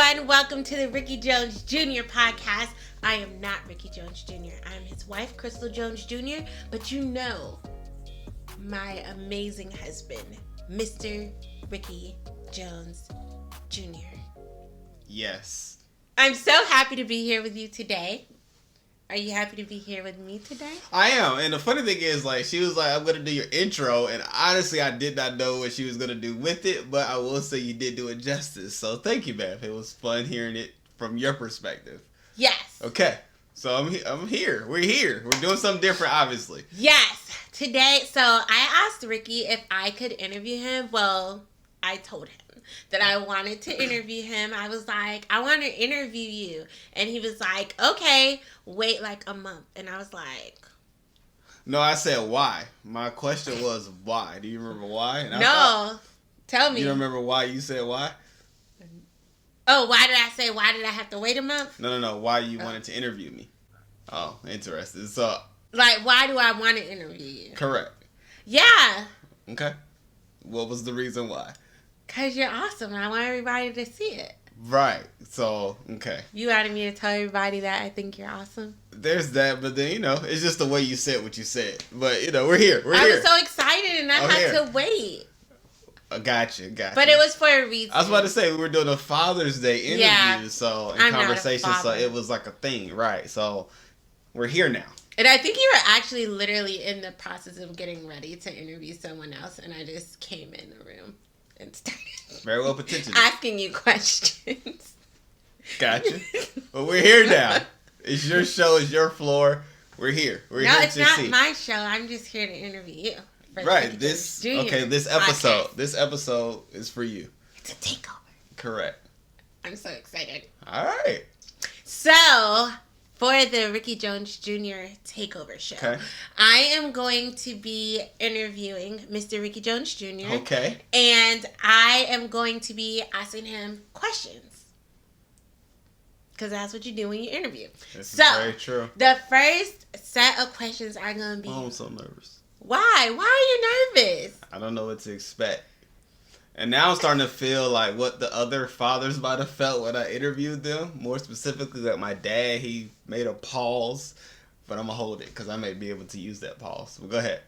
everyone. Welcome to the Rickey Jones Jr. podcast. I am not Rickey Jones Jr. I'm his wife, Chrystle Jones Jr., but you know my amazing husband, Mr. Rickey Jones Jr. Yes. I'm so happy to be here with you today. Are you happy to be here with me today? I am. And the funny thing is, like, she was like, I'm going to do your intro. And honestly, I did not know what she was going to do with it. But I will say you did do it justice. So thank you, Beth. It was fun hearing it from your perspective. Yes. Okay. So I'm here. We're here. We're doing something different, obviously. Yes. Today, so I asked Rickey if I could interview him. Well, I told him that I wanted to interview him. I was like, I want to interview you. And he was like, okay, wait like a month. And I was like... No, I said why. My question was why. Do you remember why? And Tell me. You remember why you said why? Oh, why did I say why did I have to wait a month? No. Why you wanted to interview me. Oh, interesting. So... Like, why do I want to interview you? Correct. Yeah. Okay. What was the reason why? Because you're awesome and I want everybody to see it. Right. So, okay. You wanted me to tell everybody that I think you're awesome? There's that, but then, it's just the way you said what you said. But, we're here. I was so excited and I had to wait. Gotcha. But it was for a reason. I was about to say, we were doing a Father's Day interview, conversation, so it was like a thing, right? So, we're here now. And I think you were actually literally in the process of getting ready to interview someone else, and I just came in the room and started very well potentially asking you questions. Gotcha. But we're here now. It's your show. It's your floor. We're here. We're here it's not my show. I'm just here to interview you. Right. This episode. Podcast. This episode is for you. It's a takeover. Correct. I'm so excited. All right. So, for the Rickey Jones Jr. Takeover show, okay, I am going to be interviewing Mr. Rickey Jones Jr. Okay. And I am going to be asking him questions. Because that's what you do when you interview. This is very true. The first set of questions are going to be... Oh, I'm so nervous. Why? Why are you nervous? I don't know what to expect. And now I'm starting to feel like what the other fathers might have felt when I interviewed them. More specifically, like my dad, he made a pause. But I'm going to hold it because I may be able to use that pause. But go ahead.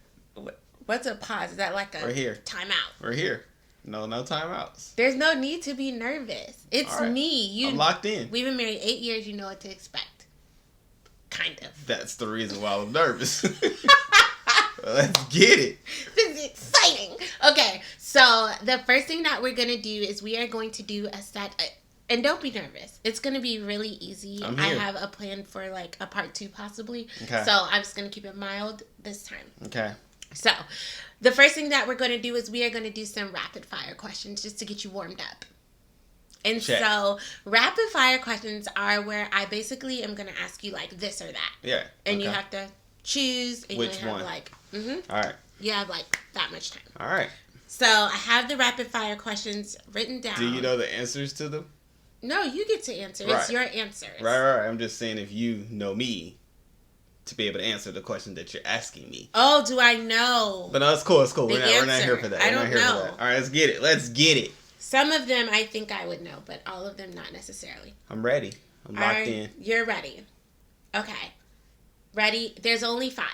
What's a pause? Is that like a We're here. Timeout? We're here. No timeouts. There's no need to be nervous. It's right. Me. I'm locked in. We've been married 8 years. You know what to expect. Kind of. That's the reason why I'm nervous. Let's get it. This is exciting. Okay, so the first thing that we're going to do is we are going to do a set... And don't be nervous. It's going to be really easy. I'm here. I have a plan for like a part 2 possibly. Okay. So I'm just going to keep it mild this time. Okay. So the first thing that we're going to do is we are going to do some rapid fire questions just to get you warmed up. And check. So rapid fire questions are where I basically am going to ask you like this or that. Yeah. And you have to choose. And which you have one? Like, all right. You have like that much time. All right. So I have the rapid fire questions written down. Do you know the answers to them? No, you get to answer. Right. It's your answers. Right. I'm just saying if you know me to be able to answer the question that you're asking me. Oh, do I know? But no, it's cool. We're not here for that. I don't know. All right, let's get it. Some of them I think I would know, but all of them not necessarily. I'm ready. I'm locked in. You're ready. Okay. Ready? There's only 5.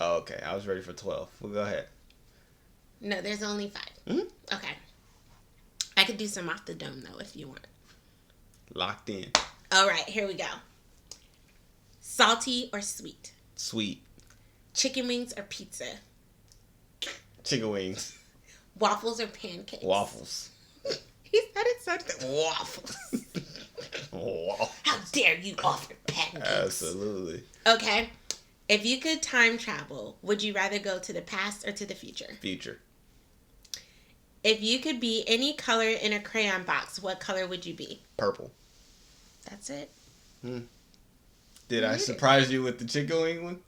Oh, okay. I was ready for 12. Well, go ahead. No, there's only 5. Mm-hmm. Okay. I could do some off the dome, though, if you want. Locked in. All right, here we go. Salty or sweet? Sweet. Chicken wings or pizza? Chicken wings. Waffles or pancakes? Waffles. He said it something. Waffles. Waffles. How dare you offer pancakes? Absolutely. Okay. If you could time travel, would you rather go to the past or to the future? Future. If you could be any color in a crayon box, what color would you be? Purple. That's it. Did I surprise you with the chicken wing one?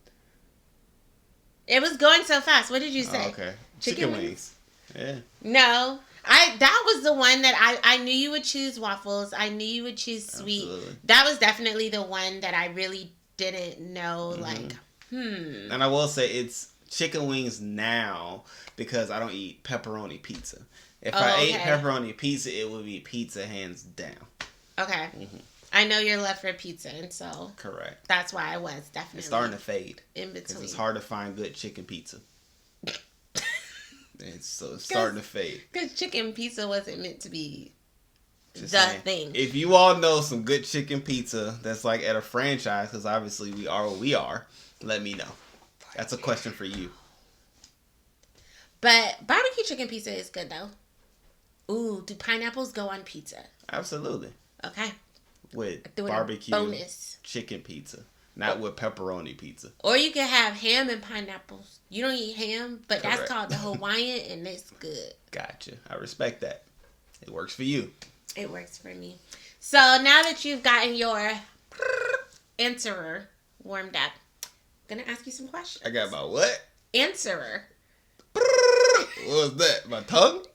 It was going so fast. What did you say? Oh, okay. Chicken wings. Yeah. No. That was the one that I knew you would choose waffles. I knew you would choose sweet. Absolutely. That was definitely the one that I really didn't know, And I will say it's chicken wings now because I don't eat pepperoni pizza. If I ate pepperoni pizza, it would be pizza hands down. Okay. Mm-hmm. I know you're left for pizza, and so correct. That's why I was definitely. It's starting to fade in because between. it's hard to find good chicken pizza. And so it's starting to fade. Because chicken pizza wasn't meant to be Just the saying. thing. If you all know some good chicken pizza that's like at a franchise, because obviously we are what we are, let me know. That's a question for you. But barbecue chicken pizza is good though. Ooh, do pineapples go on pizza? Absolutely. Okay. With barbecue bonus chicken pizza, not with pepperoni pizza. Or you can have ham and pineapples. You don't eat ham, but Correct. that's called the Hawaiian, and it's good. Gotcha. I respect that. It works for you. It works for me. So now that you've gotten your answerer warmed up, I'm going to ask you some questions. I got my what? Answerer. What was that? My tongue?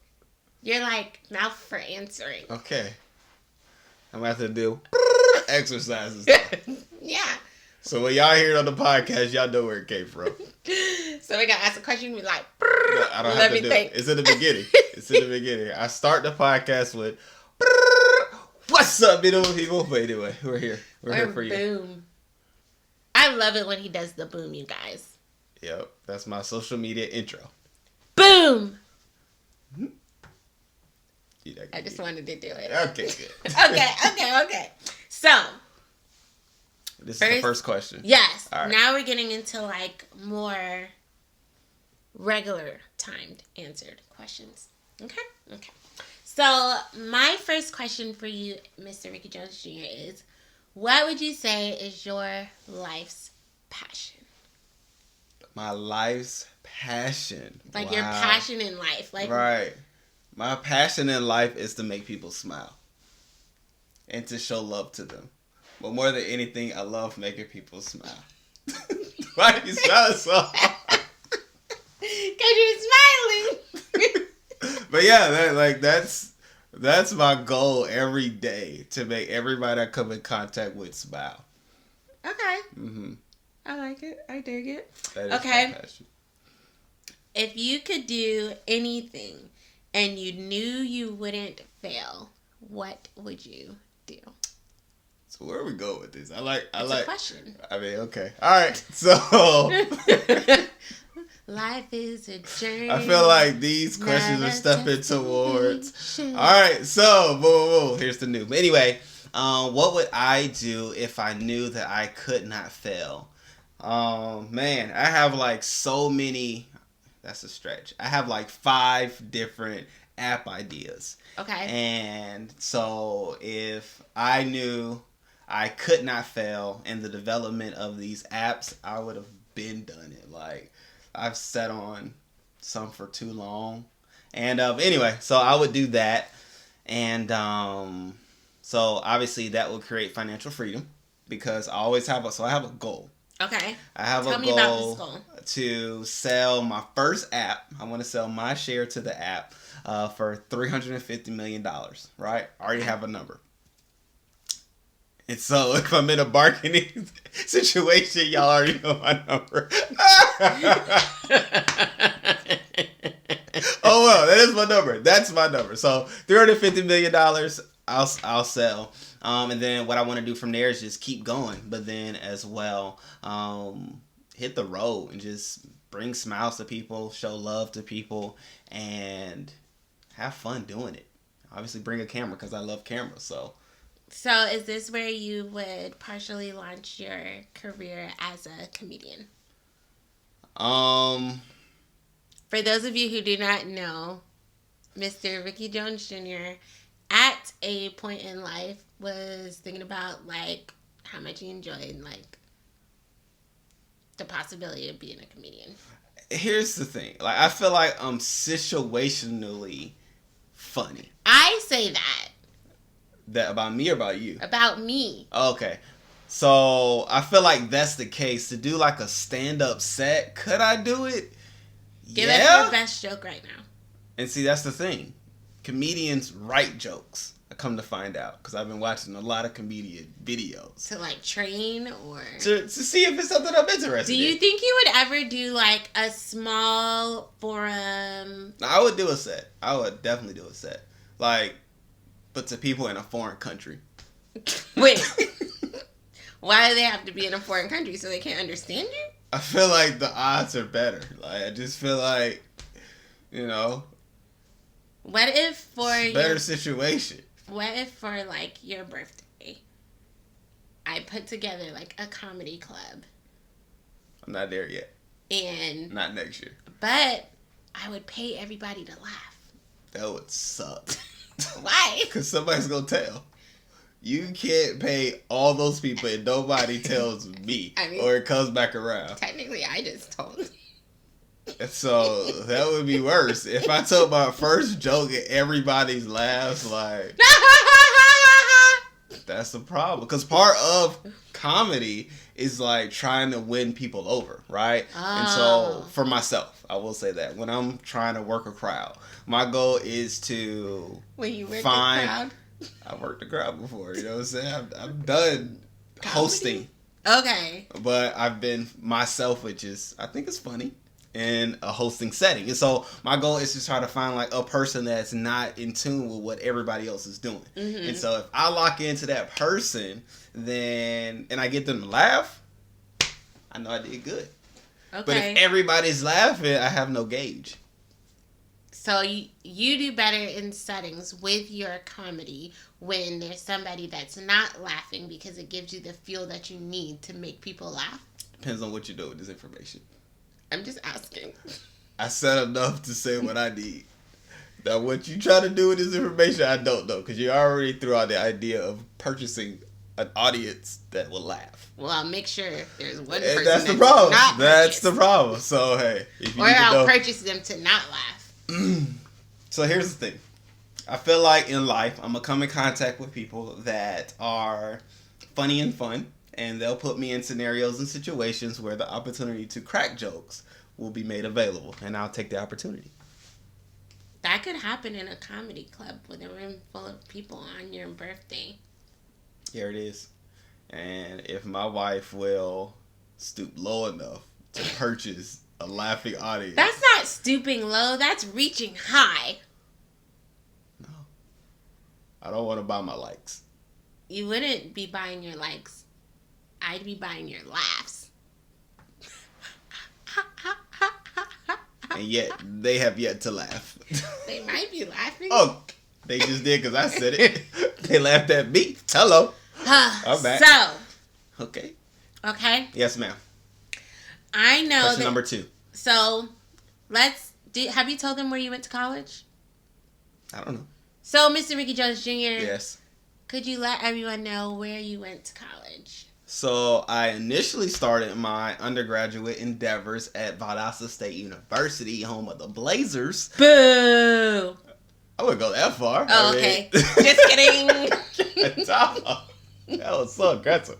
You're like mouth for answering. Okay. I'm going to have to do exercises. Yeah. So when y'all hear it on the podcast, y'all know where it came from. So we're going to ask a question and be like, No, I don't have to do it. It's in the beginning. It's in the beginning. I start the podcast with, what's up, beautiful people? But anyway, we're here. We're here for you. Boom. I love it when he does the boom, you guys. Yep. That's my social media intro. Boom. I just wanted to do it. Okay, good. Okay. So. This is the first question. Yes. All right. Now we're getting into like more regular timed answered questions. Okay. So my first question for you, Mr. Rickey Jones Jr. is, what would you say is your life's passion? My life's passion. Like your passion in life. Like right. My passion in life is to make people smile. And to show love to them. But more than anything, I love making people smile. Why are you smiling so hard? Because you're smiling. But yeah, that's my goal every day, to make everybody I come in contact with smile. Okay. Mm-hmm. I like it. I dig it. That is okay. my passion. If you could do anything and you knew you wouldn't fail, what would you do? So where are we going with this? I like a question. I mean, okay. All right. So life is a journey. I feel like these questions are stepping towards. All right. So boom. Here's the new. But anyway, what would I do if I knew that I could not fail? Man, I have like so many. That's a stretch. I have like 5 different app ideas. Okay. And so if I knew I could not fail in the development of these apps, I would have been done it. Like, I've sat on some for too long. And anyway, so I would do that. And so obviously that will create financial freedom, because I always have I have a goal. Okay. I have Tell a me about this goal. To sell my first app. I want to sell my share to the app for $350 million, right? I already have a number. And so if I'm in a bargaining situation, y'all already know my number. Oh, well, that is my number. That's my number. So $350 million, I'll sell. And then what I want to do from there is just keep going. But then as well, hit the road and just bring smiles to people, show love to people, and have fun doing it. Obviously bring a camera, because I love cameras. So is this where you would partially launch your career as a comedian? For those of you who do not know, Mr. Rickey Jones Jr. at a point in life was thinking about like how much he enjoyed like the possibility of being a comedian. Here's the thing. Like, I feel like I'm situationally funny. I say that. That about me or about you? About me. Okay. So I feel like that's the case. To do like a stand-up set, could I do it? Give us your best joke right now. And see, that's the thing. Comedians write jokes. I come to find out, because I've been watching a lot of comedian videos. To like train or to see if it's something I'm interested in. Do you think you would ever do like a small forum? I would do a set. I would definitely do a set. Like, but to people in a foreign country. Wait. Why do they have to be in a foreign country so they can't understand you? I feel like the odds are better. Like, I just feel like, you know, what if for better situation? What if for like your birthday, I put together like a comedy club? I'm not there yet. And not next year. But I would pay everybody to laugh. That would suck. Why? Because somebody's gonna tell. You can't pay all those people and nobody tells me. I mean, or it comes back around. Technically, I just told you. So that would be worse. If I told my first joke and everybody's laughs, like, that's the problem. Because part of comedy is like trying to win people over, right? Oh. And so for myself, I will say that when I'm trying to work a crowd, my goal is to find. I worked the crowd before, you know what I'm saying? I've done hosting. Okay. But I've been myself, which is, I think it's funny, in a hosting setting. And so my goal is to try to find like a person that's not in tune with what everybody else is doing. Mm-hmm. And so if I lock into that person, then, and I get them to laugh, I know I did good. Okay. But if everybody's laughing, I have no gauge. So you do better in settings with your comedy when there's somebody that's not laughing because it gives you the feel that you need to make people laugh? Depends on what you do with this information. I'm just asking. I said enough to say what I need. Now, what you try to do with this information, I don't know, because you already threw out the idea of purchasing an audience that will laugh. Well, I'll make sure there's one person that's the problem. That's the problem. So, hey. If you or I'll purchase them to not laugh. So here's the thing. I feel like in life, I'm going to come in contact with people that are funny and fun, and they'll put me in scenarios and situations where the opportunity to crack jokes will be made available, and I'll take the opportunity. That could happen in a comedy club with a room full of people on your birthday. Here it is. And if my wife will stoop low enough to purchase a laughing audience. That's not stooping low. That's reaching high. No. I don't want to buy my likes. You wouldn't be buying your likes. I'd be buying your laughs. And yet, they have yet to laugh. They might be laughing. Oh, they just did because I said it. They laughed at me. Hello. I'm back. So. Okay. Okay. Yes, ma'am. I know Question number 2. So, have you told them where you went to college? I don't know. So, Mr. Rickey Jones Jr. Yes. Could you let everyone know where you went to college? So, I initially started my undergraduate endeavors at Valdosta State University, home of the Blazers. Boo! I wouldn't go that far. Oh, okay. Just kidding. That was so aggressive.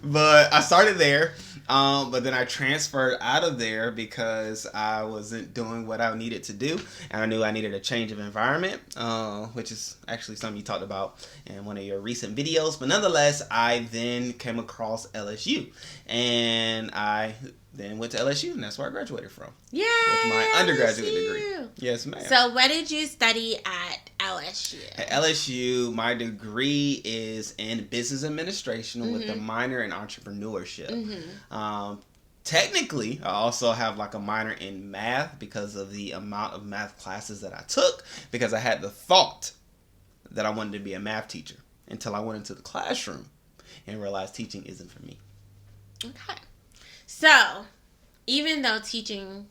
But I started there. But then I transferred out of there because I wasn't doing what I needed to do. And I knew I needed a change of environment, which is actually something you talked about in one of your recent videos. But nonetheless, I then came across LSU. And I then went to LSU, and that's where I graduated from. Yeah. With my undergraduate degree. Yes, ma'am. So what did you study at LSU? At LSU, my degree is in business administration with a minor in entrepreneurship. Mm-hmm. Technically, I also have like a minor in math because of the amount of math classes that I took, because I had the thought that I wanted to be a math teacher until I went into the classroom and realized teaching isn't for me. Okay. So, even though teaching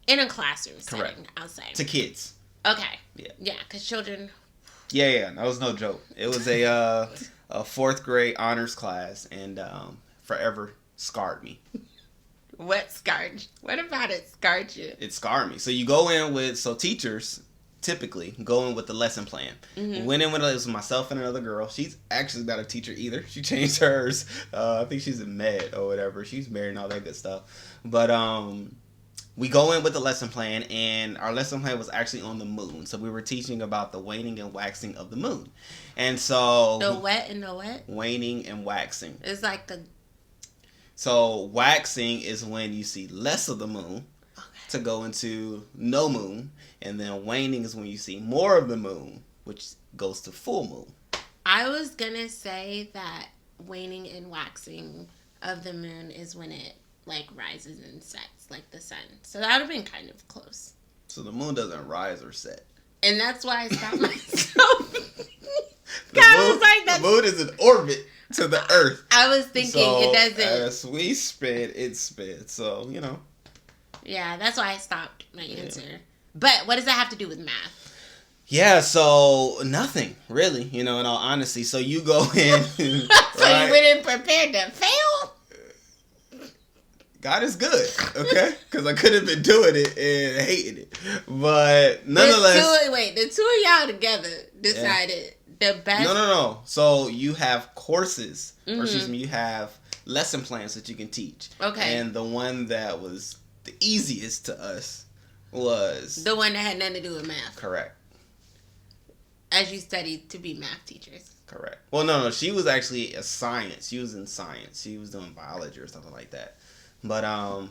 in a classroom setting, I'll say. To kids. Okay. Yeah. Yeah, because children. Yeah, that was no joke. It was a 4th grade honors class, and forever scarred me. What scarred you? What about it scarred you? It scarred me. So you go in with, teachers typically go in with the lesson plan. Mm-hmm. Went in with it was myself and another girl. She's actually not a teacher either. She changed hers. I think she's a med or whatever. She's married and all that good stuff. But we go in with the lesson plan, and our lesson plan was actually on the moon. So we were teaching about the waning and waxing of the moon. And so the wet and the what? Waning and waxing. It's like the. So waxing is when you see less of the moon. To go into no moon, and then waning is when you see more of the moon, which goes to full moon. I was gonna say that waning and waxing of the moon is when it like rises and sets like the sun. So that would have been kind of close. So the moon doesn't rise or set. And that's why I stopped myself. The moon is in orbit to the earth. I was thinking it doesn't. As we spin, it spins. So, you know. Yeah, that's why I stopped my answer. But what does that have to do with math? Yeah, so nothing, really, you know, in all honesty. So you go in. So you went in prepared to fail? God is good, okay? Because I could have been doing it and hating it. But nonetheless. The two of y'all together decided the best. No. So you have courses, or excuse me, you have lesson plans that you can teach. Okay. And the one that was the easiest to us was the one that had nothing to do with math. Correct. As you studied to be math teachers. Correct. Well, no. She was actually a science. She was in science. She was doing biology or something like that. But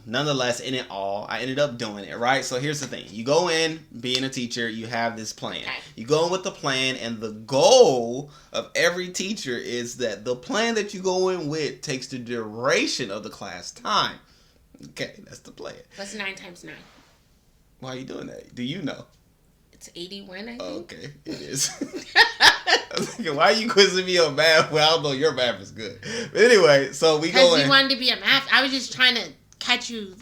nonetheless, in it all, I ended up doing it, right? So here's the thing. You go in, being a teacher, you have this plan. Okay. You go in with the plan, and the goal of every teacher is that the plan that you go in with takes the duration of the class time. Okay, that's the plan. What's 9 times 9? Why are you doing that? Do you know? It's 81, I think. Okay, it is. I was thinking, why are you quizzing me on math? Well, I don't know, your math is good. But anyway, so we go in. Because you wanted to be a math. I was just trying to catch you.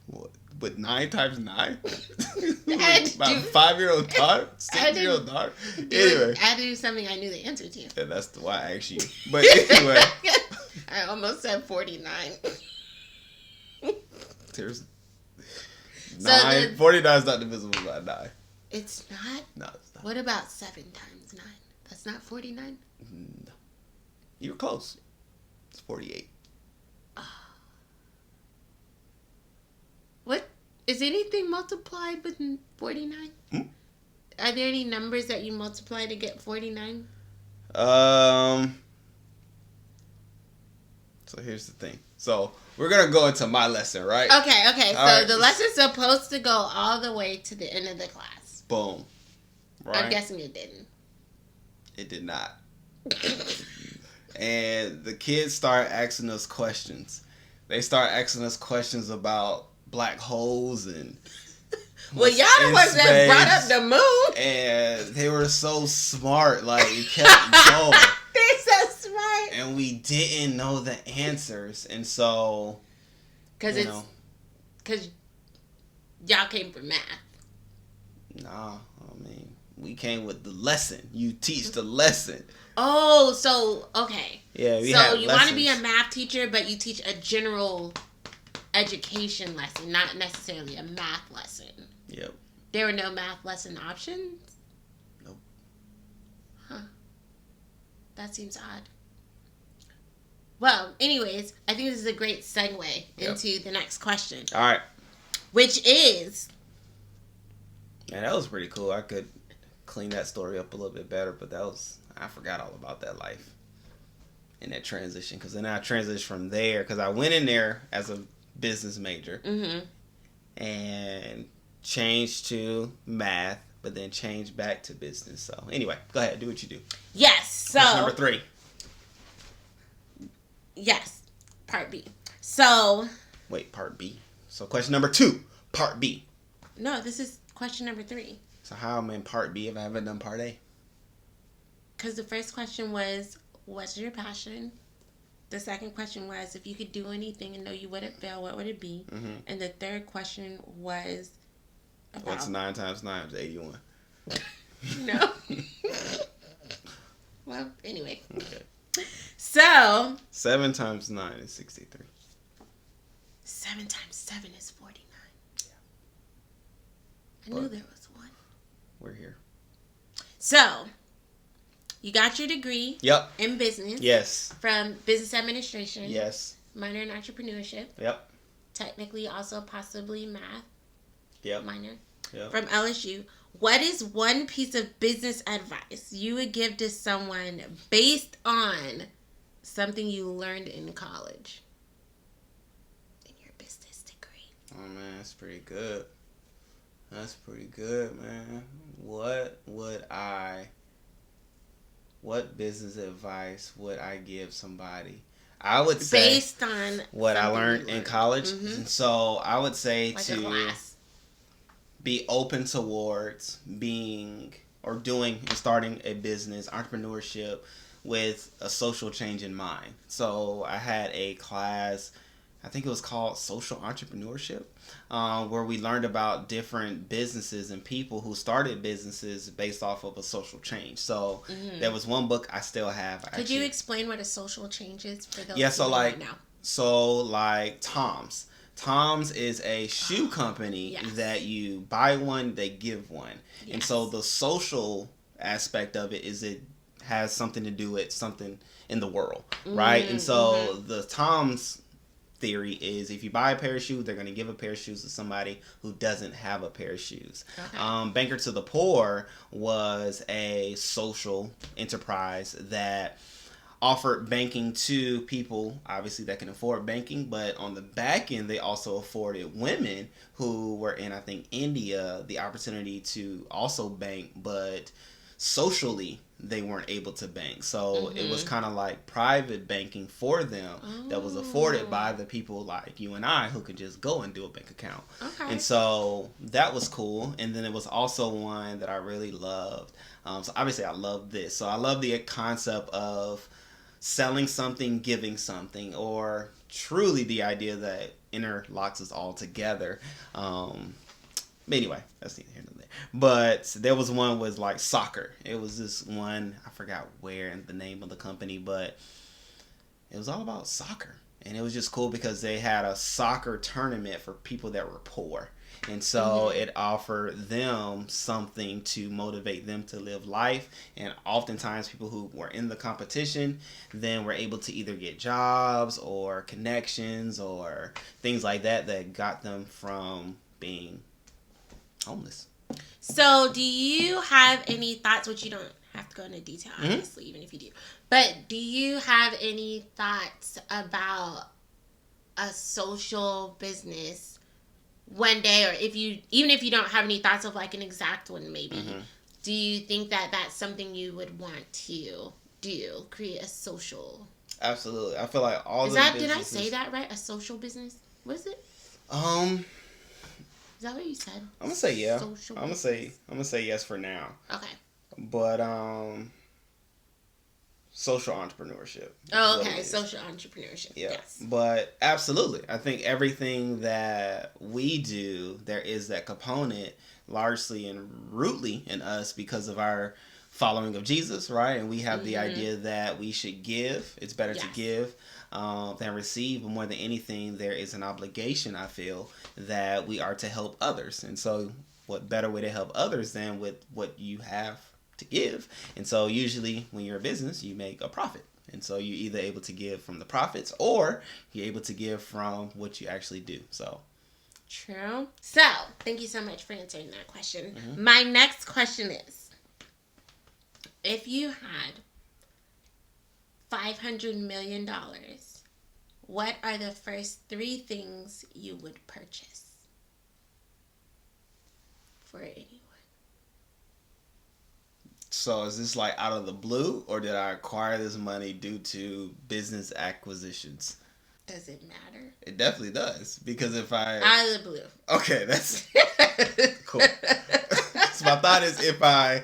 What? But 9 times 9? My My 5-year-old daughter? 6-year-old daughter? Anyway. I had to do something I knew the answer to. Yeah, that's why I asked you. But anyway. I almost said 49. There's 9. 49 is not divisible by 9. It's not? No, it's not. What about 7 times 9? That's not 49? No. You were close. It's 48. What? Is anything multiplied with 49? Are there any numbers that you multiply to get 49? So here's the thing. So we're going to go into my lesson, right? Okay. So the lesson's supposed to go all the way to the end of the class. Boom. Right? I'm guessing it didn't. It did not. And the kids start asking us questions. They start asking us questions about black holes and well, y'all the ones that brought up the moon. And they were so smart. Like, it kept going. They're so smart. And we didn't know the answers. And so, because y'all came from math. Nah, I mean, we came with the lesson. You teach the lesson. Oh, so, okay. Yeah, so you want to be a math teacher, but you teach a general education lesson, not necessarily a math lesson. Yep. There were no math lesson options? Nope. Huh. That seems odd. Well, anyways, I think this is a great segue into the next question. All right. Which is... Man, that was pretty cool. I could clean that story up a little bit better, but I forgot all about that life and that transition. Because then I transitioned from there, because I went in there as a business major and changed to math, but then changed back to business. So anyway, go ahead, do what you do. Yes. So question number 3. Yes, part B. So wait, part B. So question number 2, part B. No, this is question number 3. So how am I in part B if I haven't done part A? Because the first question was, what's your passion? The second question was, if you could do anything and know you wouldn't fail, what would it be? Mm-hmm. And the third question was about... What's 9 times 9 is 81? No. Well, anyway. Okay. So... 7 times 9 is 63. 7 times 7 is 49. Yeah. I knew there was one. We're here. So... You got your degree in business. Yes. From business administration. Yes. Minor in entrepreneurship. Yep. Technically also possibly math. Yep. Minor. Yep. From LSU. What is one piece of business advice you would give to someone based on something you learned in college? In your business degree. Oh, man, that's pretty good. That's pretty good, man. What would I what business advice would I give somebody? I would say based on what I learned in college. Mm-hmm. And so I would say like to be open towards being or doing and starting a business, entrepreneurship with a social change in mind. So I had a class, I think it was called Social Entrepreneurship, where we learned about different businesses and people who started businesses based off of a social change. So there was one book I still have. Could you explain what a social change is for those so who like, don't know? So like Tom's. Tom's is a shoe company that you buy one, they give one. Yes. And so the social aspect of it is it has something to do with something in the world, right? And so the Tom's theory is if you buy a pair of shoes, they're going to give a pair of shoes to somebody who doesn't have a pair of shoes. Okay. Banker to the Poor was a social enterprise that offered banking to people, obviously, that can afford banking, but on the back end, they also afforded women who were in, I think, India, the opportunity to also bank, but socially, they weren't able to bank. So it was kind of like private banking for them that was afforded by the people like you and I who could just go and do a bank account. Okay. And so that was cool. And then it was also one that I really loved. So obviously, I love this. So I love the concept of selling something, giving something, or truly the idea that interlocks us all together. But anyway, that's neither here nor there. But there was one was like soccer. It was this one, I forgot where and the name of the company, but it was all about soccer. And it was just cool because they had a soccer tournament for people that were poor. And so it offered them something to motivate them to live life. And oftentimes people who were in the competition then were able to either get jobs or connections or things like that that got them from being homeless. So do you have any thoughts, which you don't have to go into detail, obviously, even if you do. But do you have any thoughts about a social business one day, or even if you don't have any thoughts of like an exact one, maybe, do you think that that's something you would want to do? Create a social? Absolutely. I feel like all is that businesses... Did I say that right? A social business? What is it? Is that what you said? I'm gonna say yeah. Social I'm gonna say yes for now. Okay. But social entrepreneurship. Oh, okay. Social entrepreneurship. Yeah. Yes. But absolutely. I think everything that we do, there is that component largely and rootly in us because of our following of Jesus, right? And we have the idea that we should give. It's better to give than receive. But more than anything, there is an obligation, I feel, that we are to help others. And so what better way to help others than with what you have to give? And so usually when you're a business, you make a profit. And so you're either able to give from the profits or you're able to give from what you actually do. So true. So thank you so much for answering that question. My next question is, if you had $500 million, what are the first 3 things you would purchase for anyone? So is this like out of the blue, or did I acquire this money due to business acquisitions? Does it matter? It definitely does, because if I... Out of the blue. Okay, that's cool. So my thought is, if I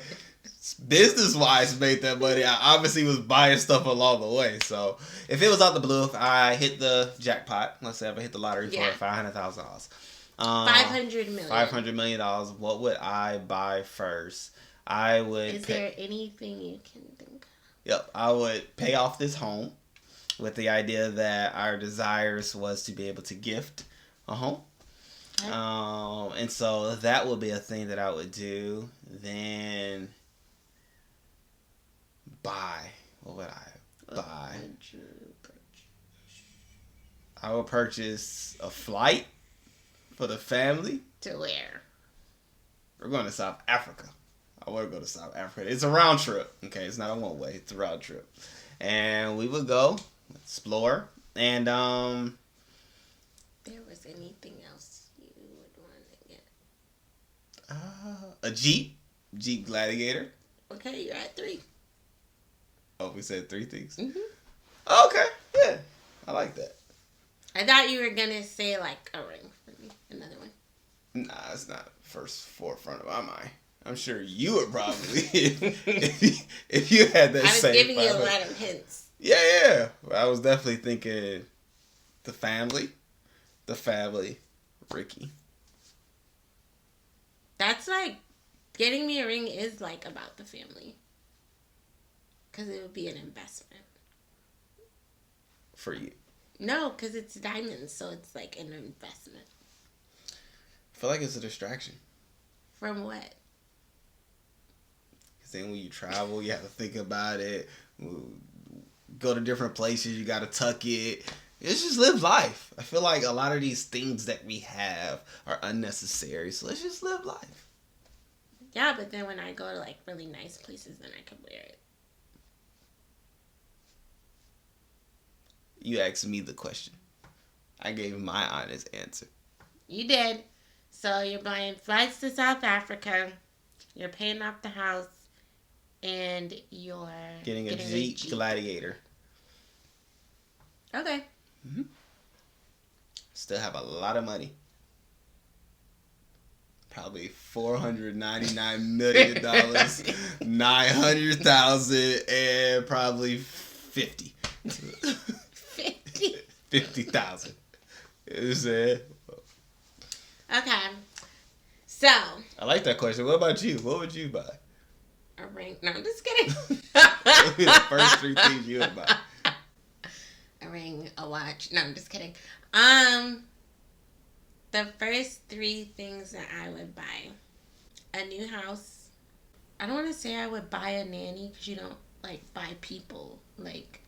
business-wise made that money, I obviously was buying stuff along the way. So if it was out the blue, if I hit the jackpot, let's say if I hit the lottery for $500,000. $500 million. $500 million, what would I buy first? I would... Is there anything you can think of? Yep. I would pay off this home with the idea that our desires was to be able to gift a home. Okay. And so that would be a thing that I would do. Then buy. What would I buy? What would you purchase? I would purchase a flight for the family. To where? We're going to South Africa. I want to go to South Africa. It's a round trip. Okay, it's not a one way. It's a round trip. And we would go explore. And there was anything else you would want to get? A Jeep Gladiator. Okay, you're at 3. if we said 3 things? Mm-hmm. Okay, yeah. I like that. I thought you were going to say, like, a ring for me. Another one. Nah, it's not first forefront of my mind. I'm sure you would probably, if you had that same. I was giving you a lot of hints. Yeah. I was definitely thinking the family, Rickey. That's like, getting me a ring is like about the family. Because it would be an investment. For you. No, because it's diamonds, so it's like an investment. I feel like it's a distraction. From what? Because then when you travel, you have to think about it. Go to different places, you got to tuck it. It's just live life. I feel like a lot of these things that we have are unnecessary, so let's just live life. Yeah, but then when I go to like really nice places, then I can wear it. You asked me the question. I gave my honest answer. You did. So you're buying flights to South Africa, you're paying off the house, and you're getting a Jeep Gladiator. Okay. Mm-hmm. Still have a lot of money. Probably $499 million, 900,000, and probably 50. 50,000. Is it? Okay. So. I like that question. What about you? What would you buy? A ring. No, I'm just kidding. What would be the first 3 things you would buy? A ring, a watch. No, I'm just kidding. The first 3 things that I would buy. A new house. I don't want to say I would buy a nanny because you don't like buy people. Like.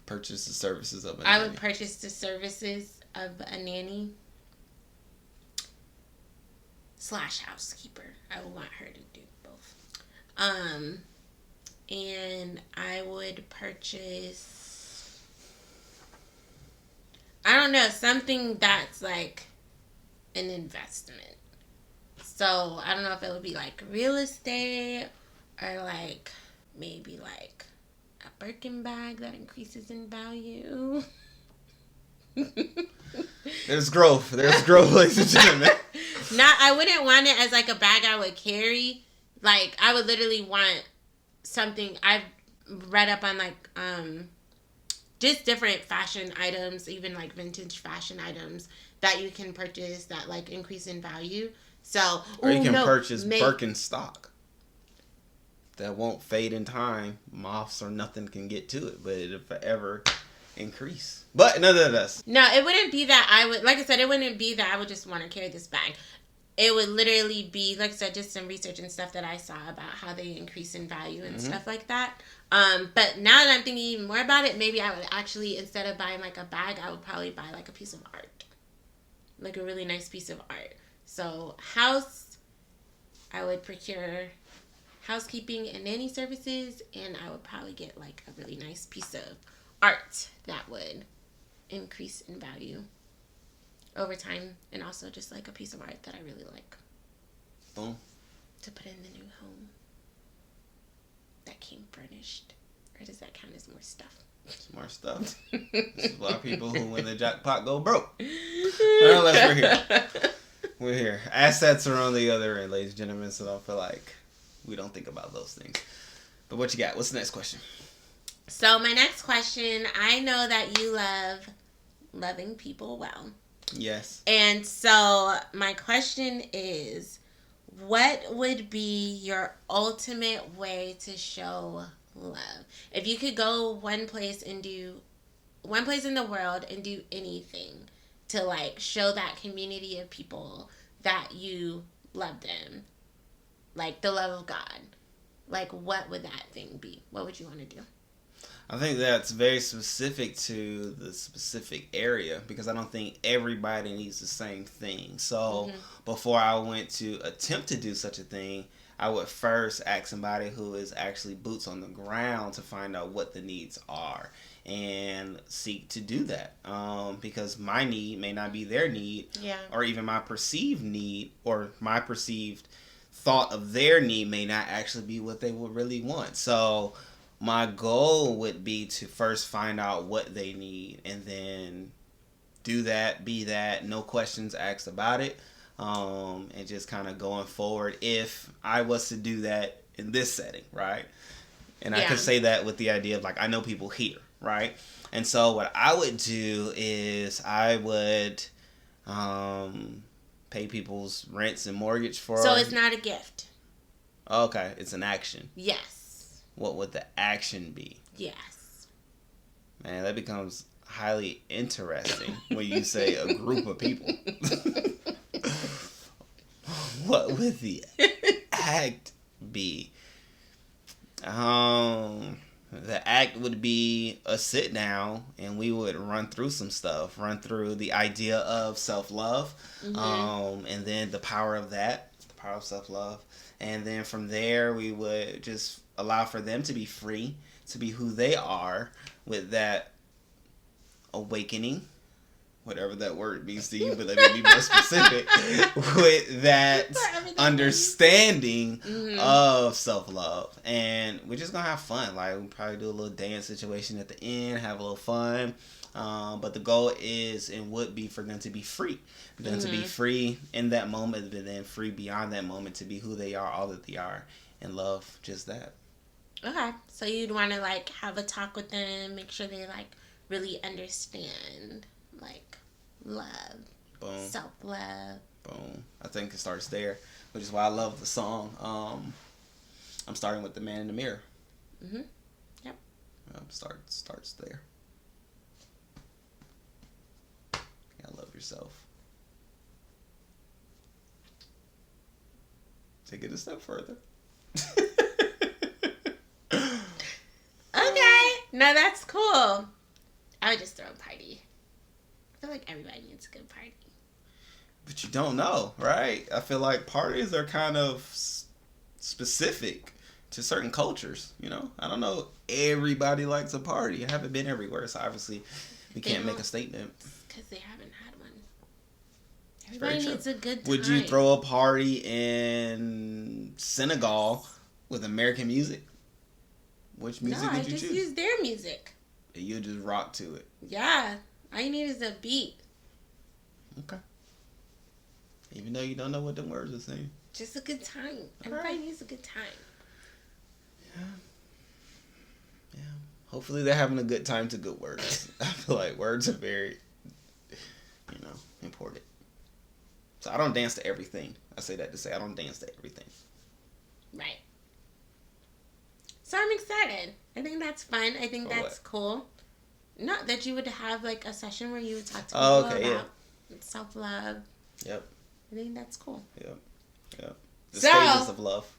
Purchase the services of a nanny. I would purchase the services of a nanny / housekeeper. I would want her to do both. And I would purchase, I don't know, something that's like an investment. So I don't know if it would be like real estate or like maybe like a Birkin bag that increases in value. There's growth, ladies and gentlemen. I wouldn't want it as like a bag I would carry. Like I would literally want something. I've read up on like just different fashion items, even like vintage fashion items that you can purchase that like increase in value. So or you can purchase Birkenstock that won't fade in time. Moths or nothing can get to it, but it'll forever increase. But nonetheless. No, it wouldn't be that I would, like I said, it wouldn't be that I would just want to carry this bag. It would literally be, like I said, just some research and stuff that I saw about how they increase in value and stuff like that. But now that I'm thinking even more about it, maybe I would actually, instead of buying like a bag, I would probably buy like a piece of art. Like a really nice piece of art. So house, I would procure housekeeping and nanny services, and I would probably get like a really nice piece of art that would increase in value over time, and also just like a piece of art that I really like. Boom. To put in the new home that came furnished. Or does that count as more stuff? It's more stuff. There's a lot of people who win the jackpot go broke. Nonetheless, we're here. We're here. Assets are on the other end, ladies and gentlemen, so don't feel like we don't think about those things. But what you got? What's the next question? So my next question, I know that you love loving people well. Yes. And so my question is, what would be your ultimate way to show love? If you could go one place in the world and do anything to like show that community of people that you love them, like the love of God, like what would that thing be? What would you want to do? I think that's very specific to the specific area because I don't think everybody needs the same thing. So before I went to attempt to do such a thing, I would first ask somebody who is actually boots on the ground to find out what the needs are and seek to do that. Because my need may not be their need, or even my perceived need or my perceived thought of their need may not actually be what they would really want. So my goal would be to first find out what they need and then do that, be that, no questions asked about it, and just kind of going forward if I was to do that in this setting, right? And I could say that with the idea of like, I know people here, right? And so what I would do is I would pay people's rents and mortgage for... So it's not a gift. Okay, it's an action. Yes. What would the action be? Yes. Man, that becomes highly interesting when you say a group of people. What would the act be? The act would be a sit down and we would run through some stuff, run through the idea of self-love, and then the power of that, the power of self-love. And then from there, we would just allow for them to be free, to be who they are with that awakening, whatever that word means to you, but let me be more specific, with that understanding of self-love. And we're just going to have fun. Like, we'll probably do a little dance situation at the end, have a little fun. But the goal is and would be for them to be free. Them to be free in that moment, but then free beyond that moment to be who they are, all that they are, and love just that. Okay. So you'd want to, like, have a talk with them, make sure they, like, really understand, like, love. Boom. Self-love. Boom. I think it starts there, which is why I love the song. I'm starting with the man in the mirror. Yep. Starts there. You gotta love yourself. Take it a step further. Okay. No, that's cool. I would just throw a party. I feel like everybody needs a good party. But you don't know, right? I feel like parties are kind of specific to certain cultures, you know? I don't know. Everybody likes a party. I haven't been everywhere, so obviously we can't make a statement. Because they haven't had one. Everybody needs a good time. Would you throw a party in Senegal with American music? Which music would you choose? No, I just use their music. And you just rock to it. Yeah. All you need is a beat. Okay. Even though you don't know what the words are saying. Just a good time. Everybody needs a good time. Yeah. Hopefully they're having a good time to good words. I feel like words are very, important. So I don't dance to everything. I say that to say I don't dance to everything. Right. So I'm excited. I think that's fun. I think that's cool. Not that you would have like a session where you would talk to people about self-love. Yep. I think that's cool. Yep. The stages of love.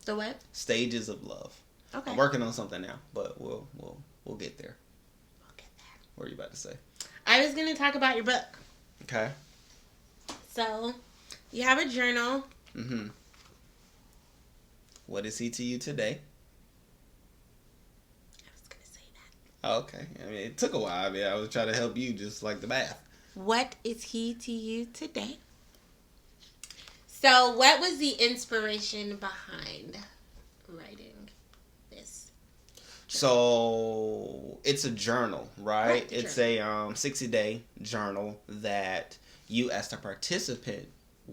The what? Stages of love. Okay. I'm working on something now, but we'll get there. We'll get there. What are you about to say? I was going to talk about your book. Okay. So, you have a journal. What is he to you today? I was going to say that. Oh, okay. I mean, it took a while. I mean, I was trying to help you just like the math. What is he to you today? So, what was the inspiration behind writing this journal? So, it's a journal, right? It's a 60-day journal that you as the participant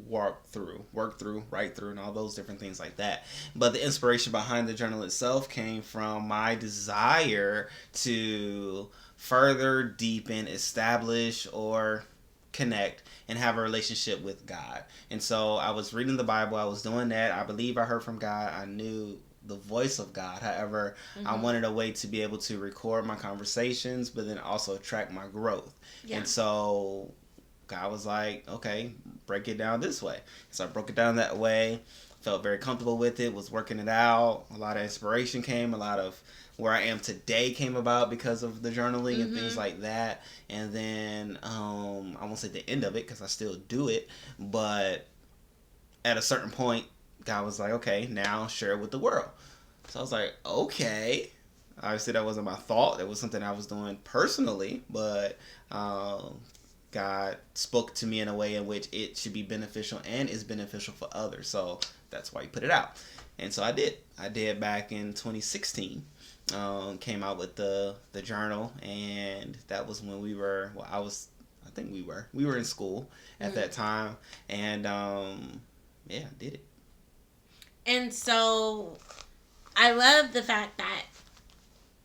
work through, write through, and all those different things like that. But the inspiration behind the journal itself came from my desire to further deepen, establish, or connect and have a relationship with God. And so I was reading the Bible, I was doing that. I believe I heard from God. I knew the voice of God. However, I wanted a way to be able to record my conversations, but then also track my growth. Yeah. And so God was like, okay, break it down this way. So I broke it down that way, felt very comfortable with it, was working it out. A lot of inspiration came, a lot of where I am today came about because of the journaling and things like that. And then, I won't say the end of it because I still do it, but at a certain point, God was like, okay, now share it with the world. So I was like, okay. Obviously, that wasn't my thought. That was something I was doing personally, but God spoke to me in a way in which it should be beneficial and is beneficial for others. So that's why He put it out. And so I did. I did back in 2016. came out with the journal, and that was when we were. Well, I think we were in school at that time, and yeah, did it. And so I love the fact that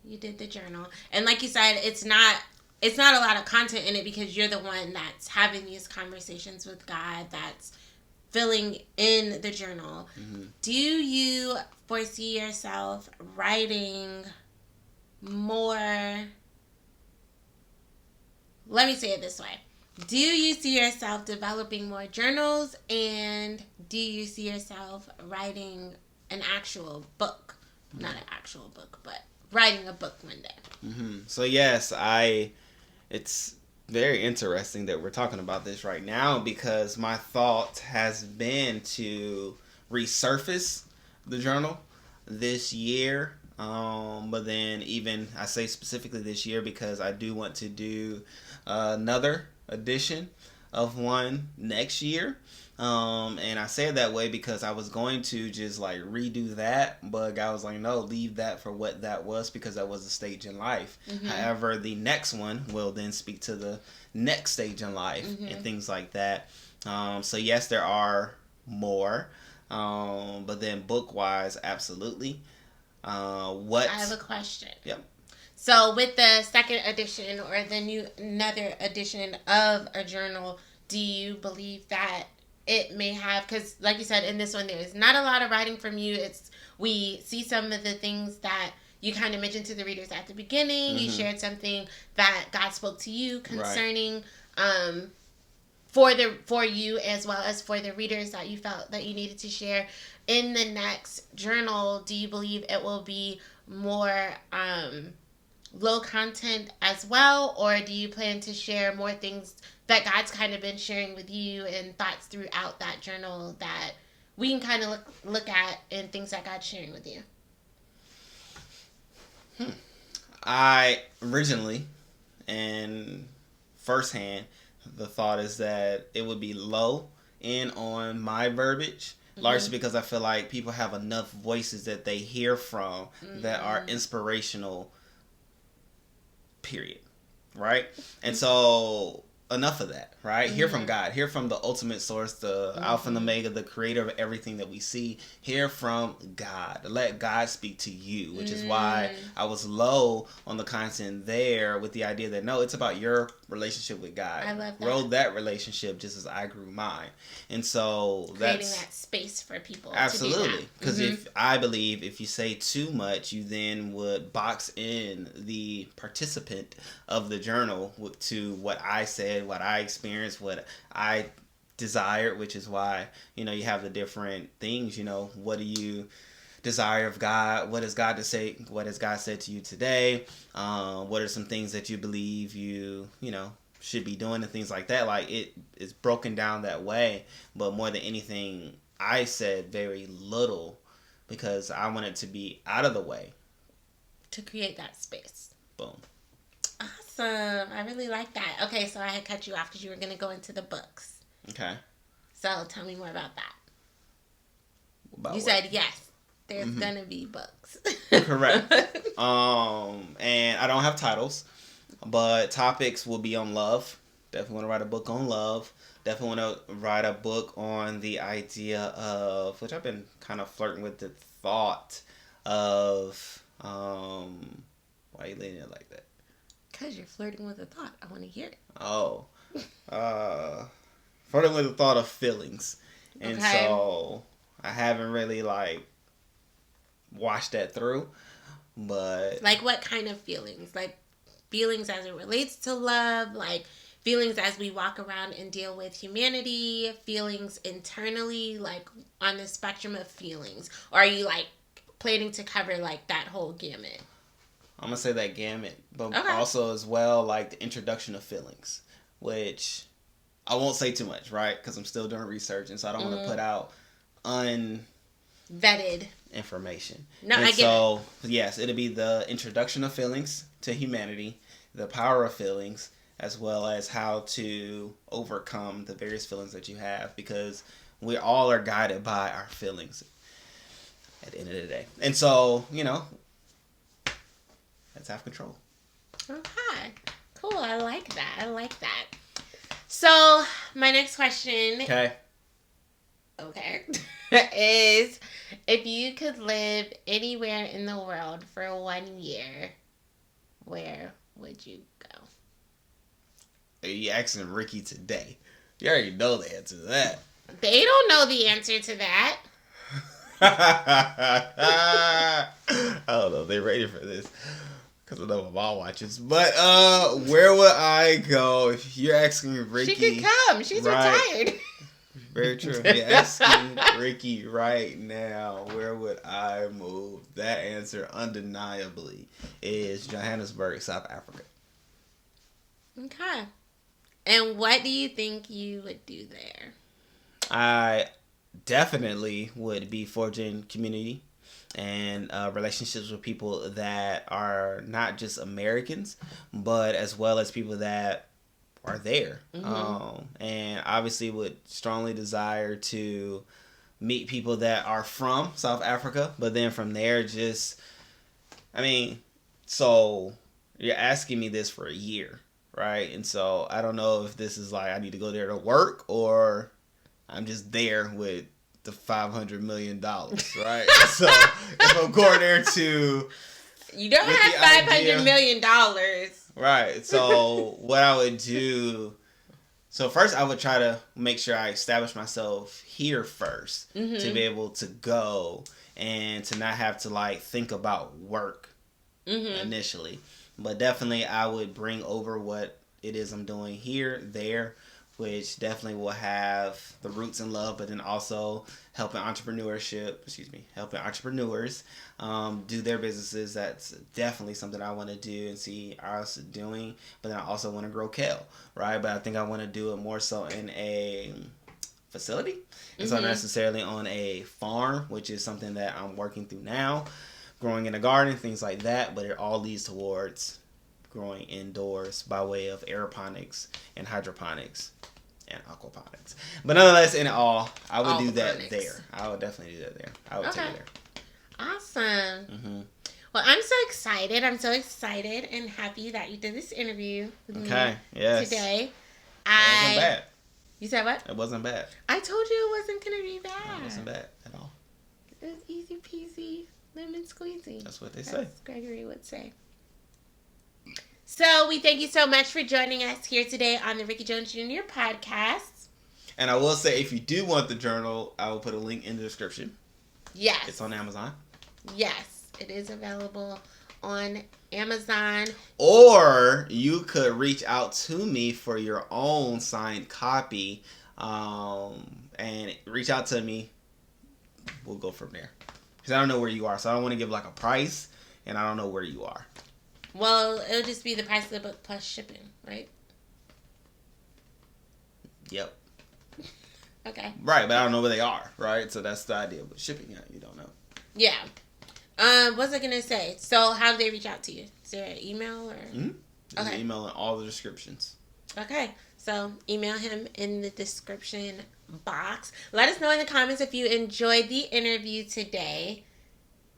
you did the journal, and like you said, it's not a lot of content in it because you're the one that's having these conversations with God, that's filling in the journal. Mm-hmm. Do you foresee yourself writing more? Let me say it this way. Do you see yourself developing more journals, and do you see yourself writing an actual book? Mm-hmm. Not an actual book, but writing a book one day. Mm-hmm. So yes, it's very interesting that we're talking about this right now, because my thought has been to resurface the journal this year. But then even I say specifically this year because I do want to do another edition of one next year. And I say it that way because I was going to just like redo that, but God was like, no, leave that for what that was, because that was a stage in life. Mm-hmm. However, the next one will then speak to the next stage in life, mm-hmm. and things like that. So yes, there are more, but then book wise, absolutely. I have a question. Yep. So with the second edition or another edition of a journal, do you believe that it may have, because like you said, in this one there's not a lot of writing from you. We see some of the things that you kind of mentioned to the readers at the beginning. Mm-hmm. You shared something that God spoke to you concerning, right. For you as well as for the readers that you felt that you needed to share. In the next journal, do you believe it will be more low content as well, or do you plan to share more things that God's kind of been sharing with you and thoughts throughout that journal that we can kind of look at, and things that God's sharing with you? I originally, and firsthand, the thought is that it would be low in on my verbiage, mm-hmm. largely because I feel like people have enough voices that they hear from, mm-hmm. that are inspirational, period. Right? And so enough of that, right? Mm-hmm. Hear from God. Hear from the ultimate source, the mm-hmm. Alpha and Omega, the creator of everything that we see. Hear from God. Let God speak to you, which is why I was low on the content there, with the idea that, no, it's about your relationship with God. I love that. Grow that relationship just as I grew mine. And so creating that space for people absolutely. To do that. Because mm-hmm. I believe if you say too much, you then would box in the participant of the journal to what I said, what I experienced, what I desired, which is why, you have the different things, what do you desire of God? What has God to say? What has God said to you today? What are some things that you believe you should be doing, and things like that? Like, it is broken down that way. But more than anything, I said very little because I wanted to be out of the way to create that space. Boom. Awesome. I really like that. Okay, so I had cut you off because you were going to go into the books. Okay. So tell me more about that. About you what? Said yes. There's mm-hmm. going to be books. Correct. And I don't have titles, but topics will be on love. Definitely want to write a book on love. Definitely want to write a book on the idea of, which I've been kind of flirting with, the thought of, why are you leaning it like that? Because you're flirting with a thought. I want to hear it. Oh. Flirting with the thought of feelings. And okay. So I haven't really washed that through. But like, what kind of feelings? Like feelings as it relates to love, like feelings as we walk around and deal with humanity, feelings internally, like on the spectrum of feelings? Or are you planning to cover that whole gamut? I'm going to say that gamut, but okay. Also as well, the introduction of feelings, which I won't say too much, right? Because I'm still doing research, and so I don't want to put out vetted information. No, and I get so, it. Yes, it'll be the introduction of feelings to humanity, the power of feelings, as well as how to overcome the various feelings that you have, because we all are guided by our feelings at the end of the day. And so, Let's have control. Okay. Cool. I like that. So, my next question. Okay. Is if you could live anywhere in the world for 1 year, where would you go? Are you asking Rickey today? You already know the answer to that. They don't know the answer to that. I don't know if they're ready for this. Because I know my mom watches. But where would I go if you're asking Rickey? She could come. She's retired. Very true. You're asking Rickey right now, where would I move? That answer undeniably is Johannesburg, South Africa. Okay. And what do you think you would do there? I definitely would be forging community and relationships with people that are not just Americans, but as well as people that are there. And obviously would strongly desire to meet people that are from South Africa, but then from there so you're asking me this for a year, right? And so I don't know if this is like I need to go there to work or I'm just there with the $500 million, right? So if I'm going there to... You don't have $500 million. Right. So what I would do... So first I would try to make sure I establish myself here first to be able to go and to not have to like think about work initially. But definitely I would bring over what it is I'm doing here, there, which definitely will have the roots in love, but then also helping entrepreneurs do their businesses. That's definitely something I want to do and see us doing. But then I also want to grow kale, right? But I think I want to do it more so in a facility. It's not necessarily on a farm, which is something that I'm working through now. Growing in a garden, things like that. But it all leads towards growing indoors by way of aeroponics and hydroponics and aquaponics. But nonetheless, in all, I would do that there. I would definitely do that there. I would take it there. Awesome. Well, I'm so excited. I'm so excited and happy that you did this interview with me today. It wasn't bad. You said what? It wasn't bad. I told you it wasn't going to be bad. It wasn't bad at all. It was easy peasy, lemon squeezy. That's what they say. As Gregory would say. So we thank you so much for joining us here today on the Rickey Jones Jr. podcast. And I will say, if you do want the journal, I will put a link in the description. Yes. It's on Amazon. Yes. It is available on Amazon. Or you could reach out to me for your own signed copy. And reach out to me. We'll go from there. Because I don't know where you are. So I don't want to give like a price. And I don't know where you are. Well, it'll just be the price of the book plus shipping, right? Yep. Okay. Right, but I don't know where they are, right? So that's the idea. But shipping, you don't know. Yeah. What was I going to say? So how do they reach out to you? Is there an email or? There's an email in all the descriptions. Okay. So email him in the description box. Let us know in the comments if you enjoyed the interview today.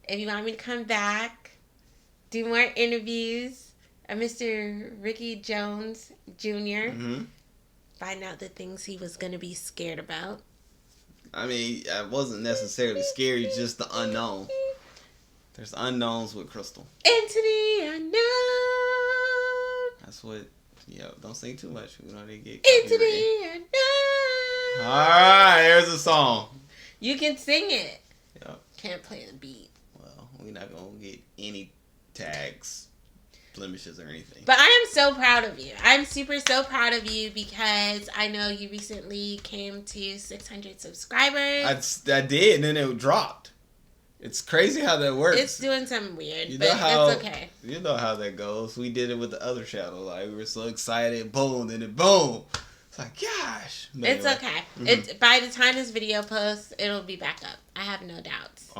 If you want me to come back, do more interviews of Mr. Rickey Jones Jr. Find out the things he was going to be scared about. I mean, I wasn't necessarily scared, just the unknown. There's unknowns with Chrystle. Into the unknown. That's what, don't sing too much. We don't need to get Into the unknown. Alright, here's a song. You can sing it. Yep. Can't play the beat. Well, we're not going to get any tags, blemishes, or anything. But I am so proud of you. I'm so proud of you because I know you recently came to 600 subscribers. I did, and then it dropped. It's crazy how that works. It's doing something weird, it's okay. You know how that goes. We did it with the other channel. Like, we were so excited, boom, then it boom. It's like, gosh. But it's anyway. okay. It's by the time this video posts, it'll be back up. I have no doubts.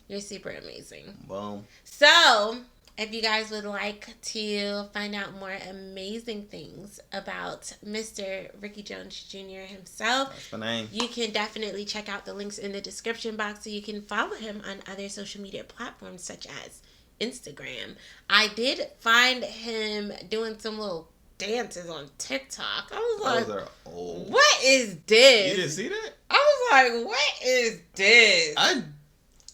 You're super amazing. Boom. So, if you guys would like to find out more amazing things about Mr. Rickey Jones Jr. himself, that's the name. You can definitely check out the links in the description box so you can follow him on other social media platforms such as Instagram. I did find him doing some little dances on TikTok. I was like, those are old. What is this? You didn't see that? I was like, what is this?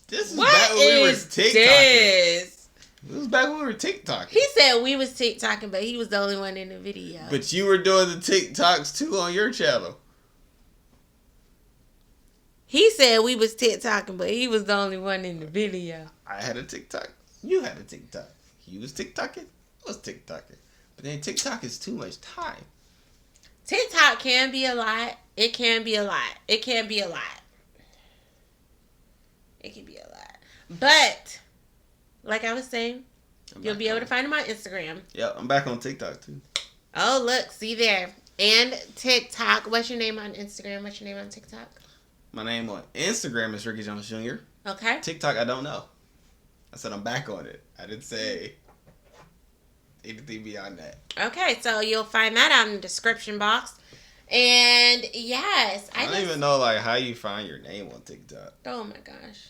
This is back when we were TikToking. This? This was back when we were TikToking. He said we was TikToking, but he was the only one in the video. But you were doing the TikToks too on your channel. He said we was TikToking, but he was the only one in the video. I had a TikTok. You had a TikTok. He was TikToking. I was TikToking. But then TikTok is too much time. TikTok can be a lot. It can be a lot. It can be a lot. It can be a lot. But, like I was saying, you'll be able to find him on Instagram. Yep, I'm back on TikTok too. Oh, look. See there. And TikTok. What's your name on Instagram? What's your name on TikTok? My name on Instagram is Rickey Jones Jr. Okay. TikTok, I don't know. I said I'm back on it. I didn't say anything beyond that. Okay, so you'll find that out in the description box. And yes, I don't even know like how you find your name on TikTok. Oh my gosh.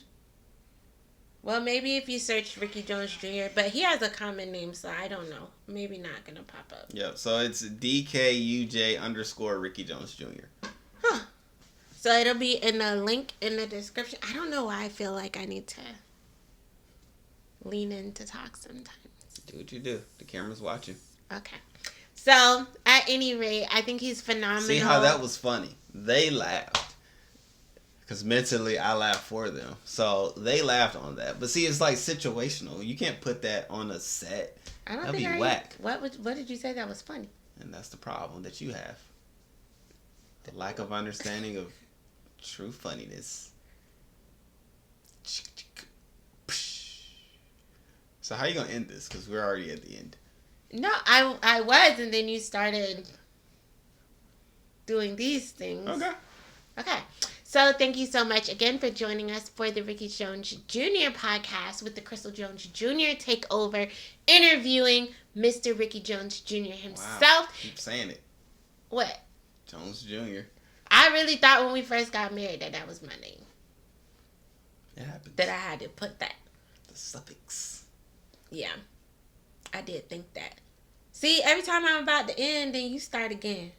Well, maybe if you search Rickey Jones Jr., but he has a common name, so I don't know. Maybe not gonna pop up. Yep. So it's DKUJ_Rickey Jones Jr. Huh. So it'll be in the link in the description. I don't know why I feel like I need to lean in to talk sometimes. Do what you do. The camera's watching. Okay. So, at any rate, I think he's phenomenal. See how that was funny? They laughed. Because mentally, I laughed for them. So, they laughed on that. But see, it's like situational. You can't put that on a set. I don't That'd think be whack. What did you say that was funny? And that's the problem that you have. The lack of understanding of true funniness. So how you gonna end this? Because we're already at the end. No, I was, and then you started doing these things. Okay. So thank you so much again for joining us for the Rickey Jones Jr. podcast with the Chrystle Jones Jr. Takeover, interviewing Mr. Rickey Jones Jr. himself. Wow. Keep saying it. What? Jones Jr. I really thought when we first got married that was my name. It happens. That I had to put that. The suffix. Yeah. I did think that. See, every time I'm about to end, then you start again.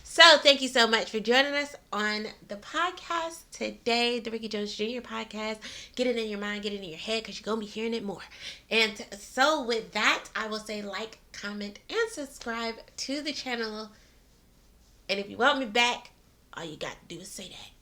So, thank you so much for joining us on the podcast today, the Rickey Jones Jr. podcast. Get it in your mind, get it in your head, because you're going to be hearing it more. And so, with that, I will say like, comment, and subscribe to the channel. And if you want me back, all you got to do is say that.